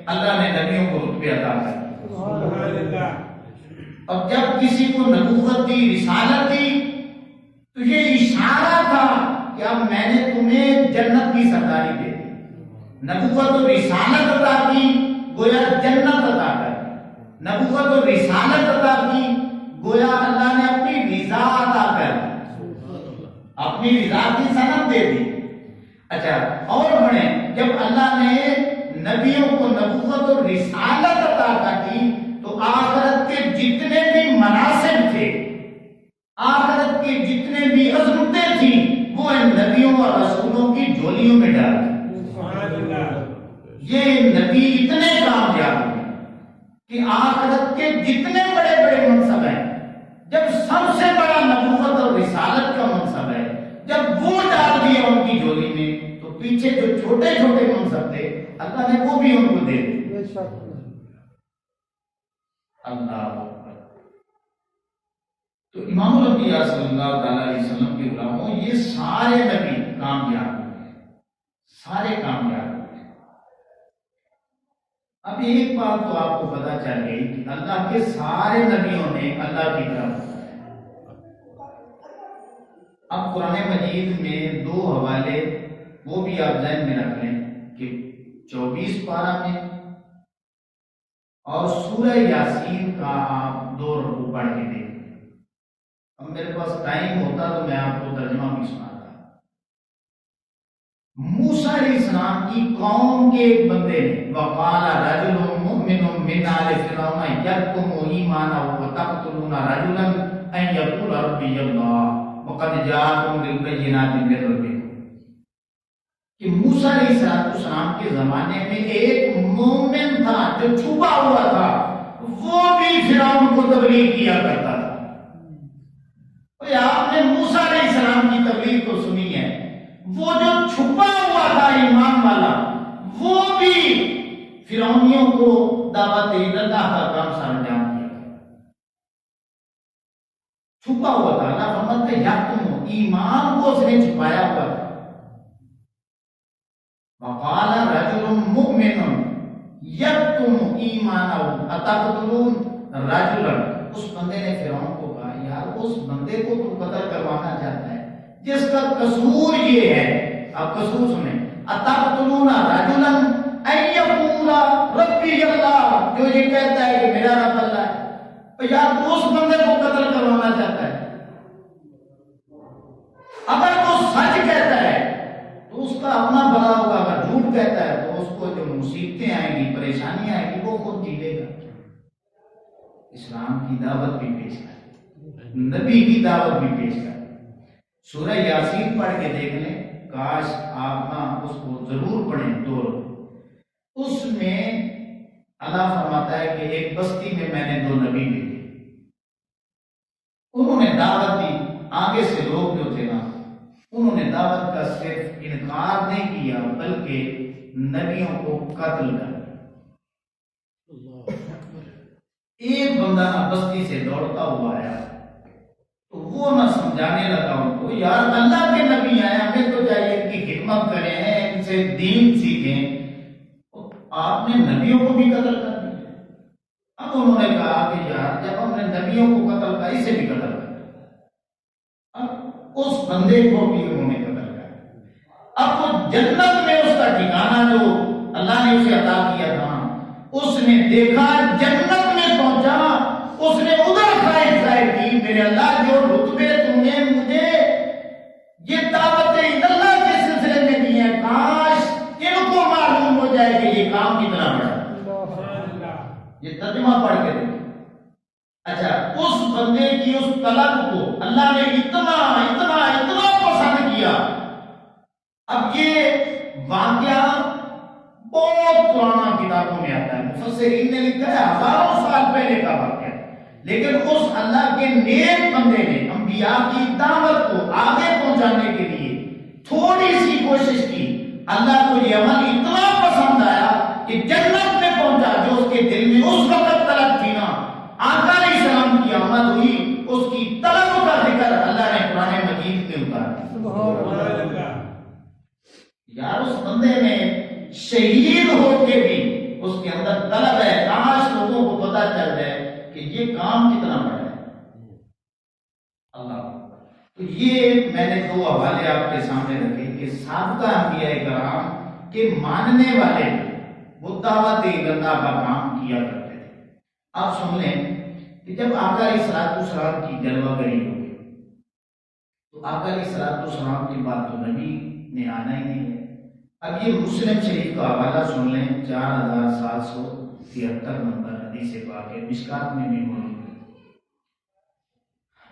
اللہ نے نبیوں کو رتبے عطا کر، اور جب کسی کو نبوت دی، رسالت دی، تو یہ اشارہ تھا کہ اب میں نے تمہیں جنت کی سرداری دے دی۔ نبوت و رسالت عطا کی، گویا جنت عطا کر دی۔ نبوت و رسالت عطا کی، گویا اللہ نے اپنی رضا عطا کر دی، اپنی رضا کی سند دے دی۔ اچھا اور بڑھیں، جب اللہ نے نبیوں کو نبوت اور رسالت عطا کر دی تو آخرت کے جتنے بھی مناصب تھے، آخرت کے جتنے بھی عظمتیں تھیں، وہ ان نبیوں اور رسولوں کی جھولیوں میں ڈال دی۔ یہ نبی اتنے کامیاب ہوئے کہ آخرت کے جتنے بڑے بڑے منصب ہیں، جب سب سے بڑا نبوت اور رسالت کا منصب ہے، جب وہ ڈال دیا ان کی جھولی میں، تو پیچھے جو چھوٹے چھوٹے منصب تھے اللہ نے وہ بھی ان کو دے دی۔ اللہ اکبر۔ تو امام الانبیاء صلی اللہ علیہ وسلم کے غلاموں، یہ سارے نبی کامیاب ہوئے، سارے کامیاب ہوئے۔ اب ایک بات تو آپ کو پتہ چل گئی کہ اللہ کے سارے نبیوں نے اللہ کی طرف۔ اب قرآن مجید میں دو حوالے وہ بھی آپ ذہن میں رکھ لیں کہ 24 پارہ میں اور سورہ یاسین کا آپ 2 رکوع پڑھ کے دیکھیں۔ اب میرے پاس ٹائم ہوتا تو میں آپ کو ترجمہ بھی سناتا۔ موسیٰ علیہ السلام کی قوم کے ایک بندے نے وقال رجل مؤمن من آل فرعون یکتم ایمانہ وتقتلون رجلا ان یقول ربی اللہ وقد جاءکم بالبینات من ربکم، کہ موسیٰ علیہ السلام کے زمانے میں ایک مومن تھا جو چھپا ہوا تھا، وہ بھی فرعون کو تبلیغ کیا کرتا تھا۔ آپ نے موسیٰ علیہ السلام کی تبلیغ تو سنی ہے، وہ جو چھپا ہوا تھا ایمان والا وہ بھی فرعونیوں کو دعوت اللہ کا کام سر انجام دیا، چھپا ہوا تھا۔ اللہ فرماتا ہے یکتم، ایمان کو اس نے چھپایا ہوا تھا۔ وقال رجل مؤمن یکتم ایمانہ اتقتلون رجلا، اس بندے نے فرعون کو کہا یار اس بندے کو تو قتل کروانا چاہتا ہے جس کا قصور یہ ہے، اب قصور سنیں، اتقتلون رجلا ان یقول ربی اللہ، جو یہ کہتا ہے کہ میرا رب اللہ ہے، یار اس بندے کو قتل کروانا چاہتا ہے۔ اگر وہ سچ کہتا ہے تو اس کا اپنا بھلا ہوگا، اگر جھوٹ کہتا ہے تو اس کو جو مصیبتیں آئیں گی، پریشانیاں آئیں گی، وہ خود جھیلے گا۔ اسلام کی دعوت بھی پیش کر، نبی کی دعوت بھی پیش کر۔ سورہ یاسین پڑھ کے دیکھ لیں، کاش آپ اس کو ضرور پڑھیں تو اس میں اللہ فرماتا ہے کہ ایک بستی میں نے 2 نبی بھیجے، انہوں نے دعوت دی، آگے سے لوگ جو تھے نا انہوں نے دعوت کا صرف انکار نہیں کیا بلکہ نبیوں کو قتل کر دیا۔ ایک بندہ نہ بستی سے دوڑتا ہوا آیا تو وہ نہ سمجھانے لگا ان کو یار اللہ کے نبی آئے، ہمیں تو چاہیے ان کی خدمت کریں، ان سے دین سیکھیں، آپ نے نبیوں کو بھی قتل کر دیا۔ اب انہوں نے کہا کہ یار جب ہم نے نبیوں کو قتل کیا اسے بھی قتل کر دیا۔ اب اس بندے کو بھی انہوں نے قتل کیا۔ اب وہ جنت میں اس کا ٹھکانہ جو اللہ نے اسے عطا کیا تھا، اس نے دیکھا جنت میں پہنچا، اس نے ادھر خواہش ظاہر کی میرے اللہ جو رتبے تم نے مجھے یہ دعوت اللہ کے سلسلے میں دی ہے، کاش ان کو معلوم ہو جائے کہ یہ کام کتنا بڑا۔ یہ ترجمہ پڑھ کے دیکھیں۔ اچھا، اس بندے کی اس طلب کو اللہ نے اتنا اتنا اتنا پسند کیا۔ اب یہ واقعہ بہت پرانا کتابوں میں آتا ہے، مفسرین نے لکھا ہے ہزاروں سال پہلے کا واقعہ، لیکن اس اللہ کے نیک بندے نے انبیاء کی دعوت کو آگے پہنچانے کے لیے تھوڑی سی کوشش کی۔ اللہ کو یہ عمل اتنا پسند آیا کہ جنت میں پہنچا، جو اس کے دل میں اس وقت طلب تھی نا، آقا علیہ السلام کی آمد ہوئی، اس کی طلب کا ذکر اللہ نے قرآن مجید میں اتارا۔ یار اس بندے نے شہید ہو کے بھی اس کے اندر طلب ہے، کاش لوگوں کو پتہ چل جائے کہ یہ کام کتنا بڑا ہے۔ اللہ، تو یہ میں نے 2 حوالے آپ کے سامنے رکھے کہ سابقہ انبیاء کرام کے ماننے والے وہ دعوت اللہ کا کام کیا کرتے تھے۔ آپ سن لیں کہ جب آقا علیہ السلام کی جلوہ گری ہوگی تو آقا علیہ السلام کے بعد تو نبی نے آنا ہی نہیں ہے۔ اب یہ مسلم شریف کا حوالہ سن لیں، 4773 نمبر حدیث پاک ہے، مشکات میں بھی موجود ہے۔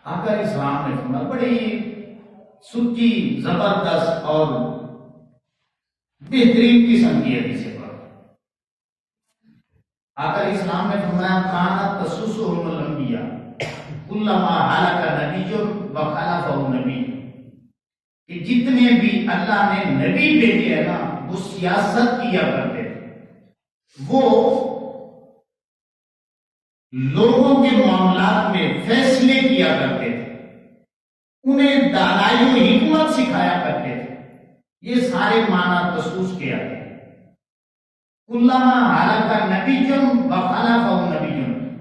آقا علیہ السلام نے فرمایا، بڑی سچی زبردست اور بہترین قسم کی حدیث پاک۔ آقا علیہ السلام نے فرمایا کانت تسوسهم الانبیاء کلما ہلک نبی وخلفہ نبی، کہ جتنے بھی اللہ نے نبی بھیجے ہیں نا وہ سیاست کیا کرتے تھے، وہ لوگوں کے معاملات میں فیصلے کیا کرتے تھے، انہیں دانائی و حکمت سکھایا کرتے تھے۔ یہ سارے معنی تسوس کے آتے ہیں۔ کلما ہلک نبی وخلفہ نبی،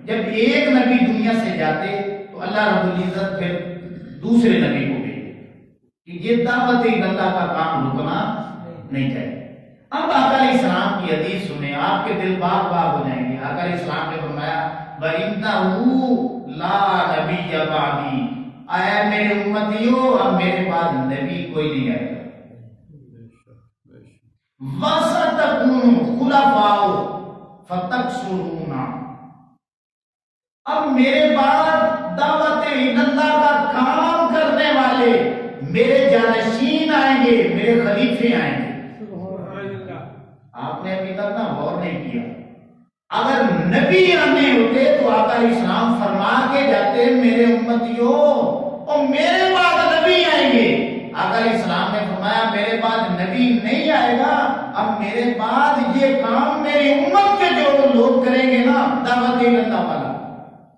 جب ایک نبی دنیا سے جاتے تو اللہ رب العزت پھر دوسرے نبی کو کہ یہ دعوت اللہ کا کام رکنا نہیں چاہیے۔ اب آقا علیہ السلام کی حدیث سنیں، آپ کے دل باغ باغ ہو جائیں گے۔ آقا علیہ السلام نے فرمایا وَإِنَّهُ لَا نَبِيَّ بَعْدِي، آیا میرے امتیوں اب میرے بعد نبی کوئی نہیں آئے گا۔ وَسَتَكُونُ خُلَفَاءُ فَتَكْسُرُونَ، اب میرے بعد دعوت اللہ کا کام کرنے والے میرے جانشین آئیں گے، میرے خلیفے آئیں گے۔ آپ نے ابھی تک نا غور نہیں کیا، اگر نبی آنے ہوتے تو آقا علیہ السلام فرما کے جاتے میرے امتیوں اور میرے بعد نبی آئیں گے، آقا علیہ السلام نے فرمایا میرے بعد نبی نہیں آئے گا، اب میرے بعد یہ کام میری امت کے جو لوگ کریں گے نا، دعوت اللہ والا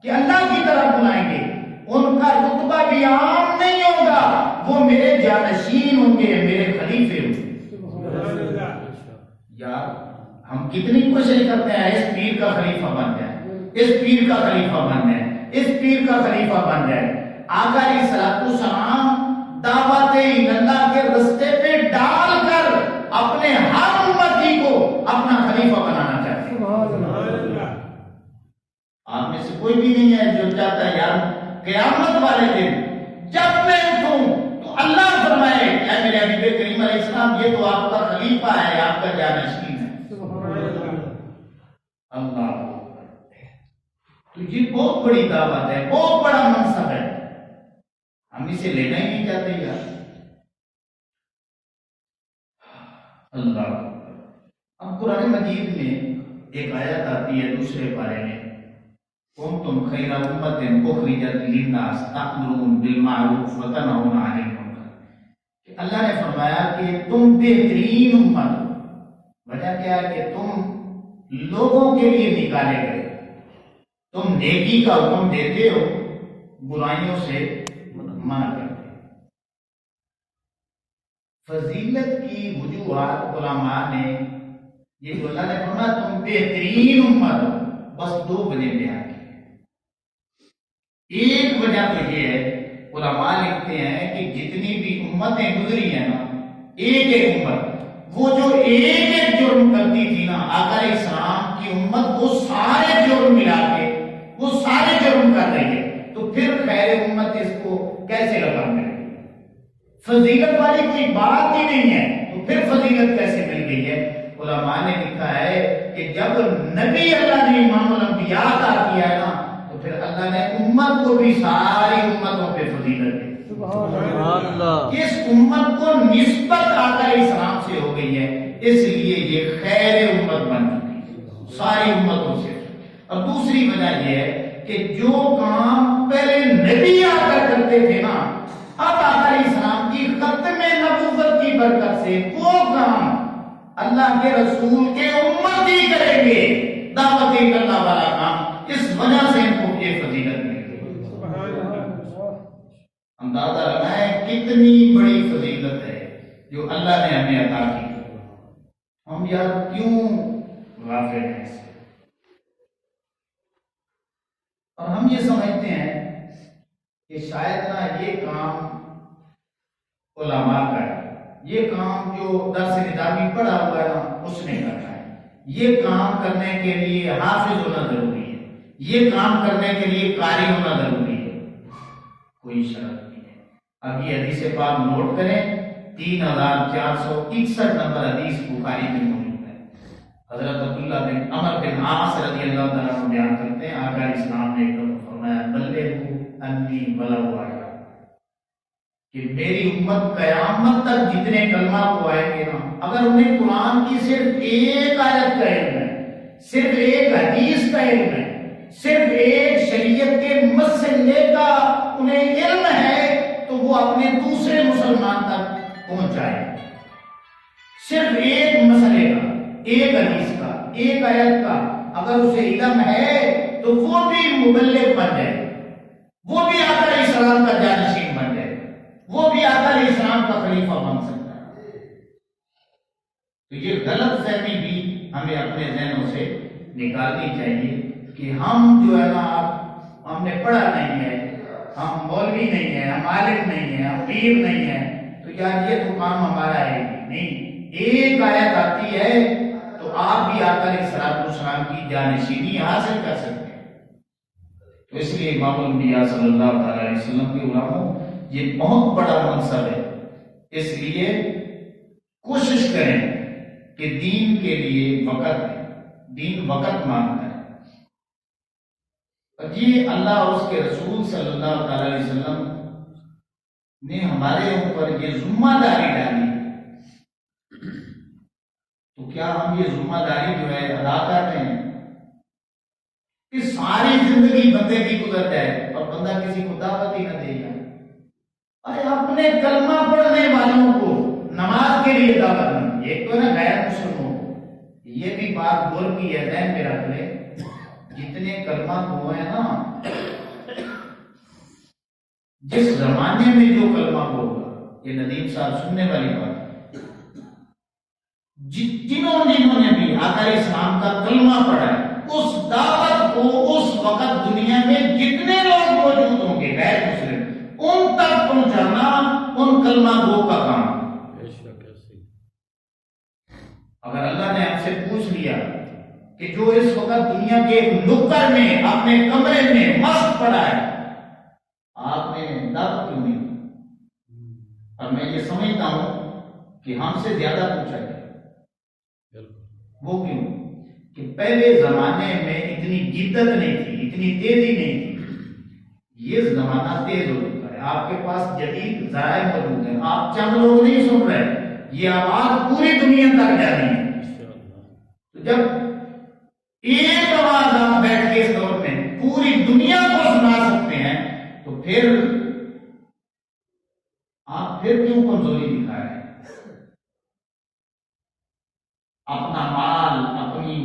کہ اللہ کی طرف بلائیں گے، ان کا رتبہ بھی عام نہیں ہوگا، وہ میرے جانشین ہوں گے، میرے خلیفے ہوں گے۔ یار ہم کتنی کوشش کرتے ہیں اس پیر کا خلیفہ بن جائے، اس پیر کا خلیفہ بن جائے، اس پیر کا خلیفہ بن جائے۔ آقا علیہ السلام دعوت اللہ کے رستے پہ ڈال کر اپنے ہر امتی کو اپنا خلیفہ بنانا چاہتے ہیں۔ آپ میں سے کوئی بھی نہیں ہے جو چاہتا ہے یار قیامت والے دن جب میں اٹھوں تو اللہ فرمائے اے میرے حبیب کریم علیہ السلام یہ تو آپ کا خلیفہ ہے، آپ کا جانشین ہے۔ اللہ تو یہ بہت بڑی دعوت ہے، بہت بڑا منصب ہے، ہم اسے لینا ہی نہیں چاہتے یار۔ اللہ اب قرآن مجید میں ایک آیت آتی ہے دوسرے بارے میں، کنتم خیر امت اخرجت للناس تأمرون بالمعروف وتنہون عن المنکر، کہ اللہ نے فرمایا کہ تم بہترین امت ہو۔ وجہ کیا ہے کہ تم لوگوں کے لیے نکالے گئے، تم نیکی کا حکم دیتے ہو، برائیوں سے منع کرتے ہو۔ فضیلت کی وجوہات علماء نے یہ جو اللہ نے فرمایا تم بہترین امت ہو، بس دو وجہ بیان کی۔ ایک وجہ تو یہ ہے، علماء لکھتے ہیں کہ جتنی بھی امتیں گزری ہیں نا، ایک ایک امت وہ جو ایک ایک جرم کرتی تھی نا، آقا علیہ السلام کی امت وہ سارے جرم ملا کے وہ سارے جرم کر رہی ہے، تو پھر خیر امت اس کو کیسے رقم کرے؟ فضیلت والی کوئی بات ہی نہیں ہے، تو پھر فضیلت کیسے مل گئی ہے؟ علماء نے لکھا ہے کہ جب نبی اللہ نے امام الانبیاء عطا کیا ہے نا، تو پھر اللہ نے امت کو بھی ساری امتوں پہ فضیلت دی۔ سبحان اللہ، اس امت کو نسبت آقا علیہ السلام سے ہو گئی ہے، اس لیے یہ خیر امت بن چکی ہے ساری امتوں سے۔ اور دوسری وجہ یہ ہے کہ جو کام پہلے نبی آ کر کرتے تھے نا، اب آقا علیہ السلام کی ختم نبوت کی برکت سے وہ کام اللہ کے رسول کے امت ہی کریں گے، دعوت اللہ والا کام، اس وجہ سے ان کو یہ فضیلت مل گئی۔ اندازہ لگائیں کتنی بڑی فضیلت ہے جو اللہ نے ہمیں عطا کی، ہم یار کیوں غافل ہیں اس سے؟ اور ہم یہ سمجھتے ہیں کہ شاید نہ یہ کام علماء کا ہے، یہ کام جو درس نظامی پڑھا ہوا ہے نا اس نے کرنا ہے، یہ کام کرنے کے لیے حافظ ہونا ضروری ہے، یہ کام کرنے کے لیے قاری ہونا ضروری ہے، کوئی شرط نہیں ہے۔ اب یہ حدیث پاک نوٹ کریں، 3461 نمبر حدیث بخاری میں موجود ہے۔ حضرت عبداللہ بن عمر بن عاص رضی اللہ تعالیٰ عنہ بیان کرتے ہیں، آقا علیہ السلام نے ایک دفعہ فرمایا بلغوا انی ولو آیہ، کہ میری امت قیامت تک جتنے کلمہ کو آئیں گے نا، اگر انہیں قرآن کی صرف ایک آیت کا علم ہے، صرف ایک حدیث کا علم ہے، صرف ایک شریعت کے مسئلے کا انہیں علم ہے، تو وہ اپنے دوسرے مسلمان تک پہنچائے۔ صرف ایک مسئلے کا، ایک حدیث کا، ایک آیت کا اگر اسے علم ہے تو وہ بھی مبلغ بن جائے، وہ بھی آقا علیہ السلام کا جانشین بن جائے، وہ بھی آقا علیہ السلام کا خلیفہ بن سکتا ہے۔ تو یہ غلط فہمی بھی ہمیں اپنے ذہنوں سے نکالنی چاہیے کہ ہم جو ہے نا، ہم نے پڑھا نہیں ہے، ہم مولوی نہیں ہیں، ہم عالم نہیں ہیں، ہم پیر نہیں ہیں، تو یار یہ تو کام ہمارا ہے نہیں۔ ایک آیت آتی ہے تو آپ بھی آقا علیہ السلام کی جانشینی حاصل کر سکتے ہیں۔ تو اس لیے امام الانبیاء صلی اللہ علیہ وسلم کے علماء یہ بہت بڑا منصب ہے، اس لیے کوشش کریں کہ دین کے لیے وقت دیں، دین وقت مانگتا ہے۔ اور یہ اللہ اور اس کے رسول صلی اللہ علیہ وسلم نے ہمارے اوپر یہ ذمہ داری ڈالی، تو کیا ہم یہ ذمہ داری جو ہے ادا کر رہے ہیں؟ کہ ساری زندگی بندے کی گزر جائے اور بندہ کسی کو دعوت ہی نہ دے گا، ارے اپنے کلمہ پڑھنے والوں کو نماز کے لیے دعوت دی، ایک تو نا غیر مسلموں کو، یہ بھی بات غور کی ہے، ذہن میں رکھ لے، جتنے کلمہ گو ہیں نا، جس زمانے میں جو کلمہ گو ہوگا، یہ ندیم صاحب سننے والی بات ہے، جنہوں نے بھی آقا اسلام کا کلمہ پڑھا ہے، اس دعوت کو اس وقت دنیا میں جتنے لوگ موجود ہوں گے غیر مسلم، ان تک پہنچانا ان کلمہ گو کا کام۔ اگر اللہ نے آپ سے پوچھ لیا کہ جو اس وقت دنیا کے ایک نکر میں اپنے کمرے میں مست پڑا ہے، آپ نے دعوت کیوں نہیں دی؟ اور میں یہ سمجھتا ہوں کہ ہم سے زیادہ پوچھا گیا، وہ کیوں کہ پہلے زمانے میں اتنی جدت نہیں تھی، اتنی تیزی نہیں تھی، یہ زمانہ تیز ہو چکا ہے، آپ کے پاس جدید ذرائع موجود ہیں، آپ چند لوگ نہیں سن رہے، یہ آواز پوری دنیا تک جا رہی ہے۔ تو جب ایک آواز آپ بیٹھ کے اس دور میں پوری دنیا کو سنا سکتے ہیں، تو پھر آپ کیوں کمزوری دکھا رہے ہیں؟ اپنا مال، اپنی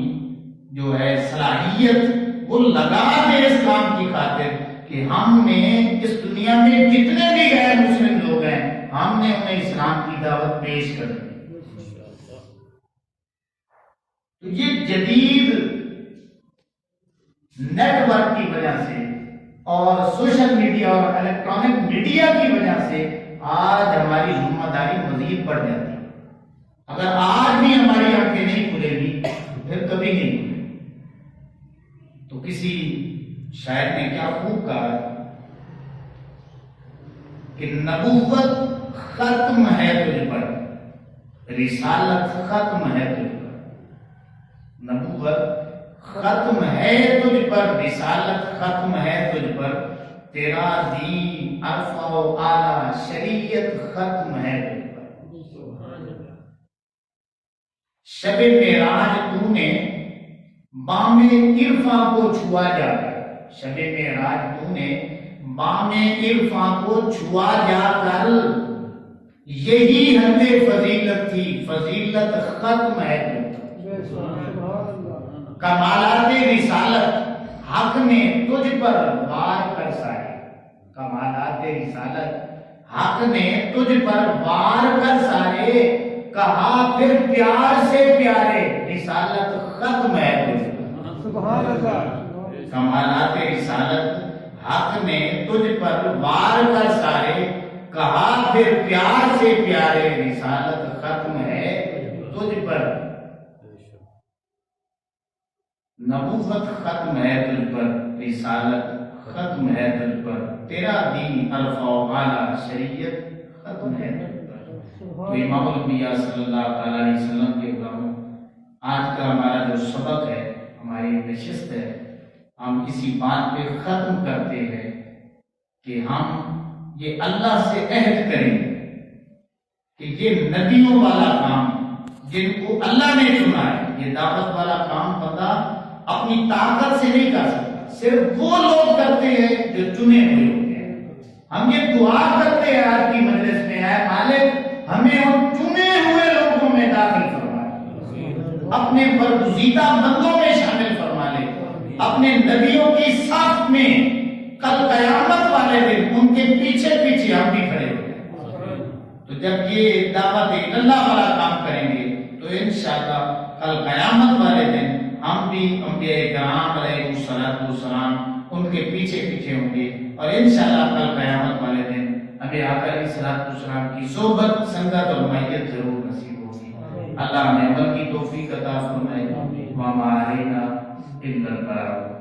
جو ہے صلاحیت وہ لگا دے اس کام کی خاطر کہ ہم نے اس دنیا میں جتنے بھی غیر مسلم لوگ ہیں، ہم نے انہیں اسلام کی دعوت پیش کر دی۔ تو یہ جدید نیٹ ورک کی وجہ سے اور سوشل میڈیا اور الیکٹرانک میڈیا کی وجہ سے آج ہماری ذمہ داری مزید بڑھ جاتی ہے۔ اگر آج بھی ہماری آنکھیں نہیں کھلے گی پھر کبھی نہیں کھلے گی۔ تو کسی شاعر نے کیا خوب کہا کہ نبوت ختم ہے تجھ پر، رسالت ختم ہے تجھ پر، نبوت ختم ہے تجھ پر، رسالت ختم ہے تجھ پر، تیرا دین عرفہ و اعلیٰ شریعت ختم ہے تجھ پر۔ شب معراج تو نے بام عرفاں کو چھوا جا کر، شب معراج تو نے بام عرفاں کو چھوا جا کر، یہی حد فضیلت تھی، فضیلت ختم ہے تجھ پر۔ کمالات رسالت حق نے تجھ پر وار کر سارے، کمالات رسالت حق نے تجھ پر وار کر سارے، کہا پھر پیار سے پیارے، رسالت ختم ہے تجھ پر۔ سبحان اللہ۔ کمالات رسالت حق نے تجھ پر وار کر سارے، کہا پھر پیار سے پیارے، رسالت ختم ہے تجھ پر۔ نبوت ختم ہے تجھ پر، رسالت ختم ہے تجھ پر، تیرا دین عرفہ و اعلیٰ شریعت ختم ہے تجھ پر۔ تو امام الانبیاء صلی اللہ تعالیٰ علیہ وسلم کے غلاموں، آج کا ہمارا جو سبق ہے، ہماری نشست ہے، ہم اسی بات پہ ختم کرتے ہیں کہ ہم یہ اللہ سے عہد کریں کہ یہ نبیوں والا کام جن کو اللہ نے چنا ہے، یہ دعوت والا کام بندہ اپنی طاقت سے نہیں کر سکتا، صرف وہ لوگ کرتے ہیں جو چنے ہوئے ہوتے ہیں۔ ہم یہ دعا کرتے ہیں آج کی مجلس میں، اے مالک ہمیں ان چنے ہوئے لوگوں میں داخل فرما لے، اپنے برگزیدہ بندوں میں شامل فرما لے، اپنے نبیوں کی صف میں کل قیامت والے دن ان کے پیچھے پیچھے ہم بھی کھڑے ہوئے۔ تو جب یہ دعوت اللہ والا کام کریں گے تو انشاءاللہ کل قیامت والے دن ہم بھی انبیاء کرام علیہ السلام ان کے پیچھے پیچھے ہوں گے، اور انشاءاللہ کل قیامت والے دن ہمیں آقا علیہ السلام کی صحبت، سنگت اور معیت ضرور نصیب ہوگی۔ اللہ ہمیں عمل کی توفیق عطا فرمائے۔ وما علینا الا البلاغ۔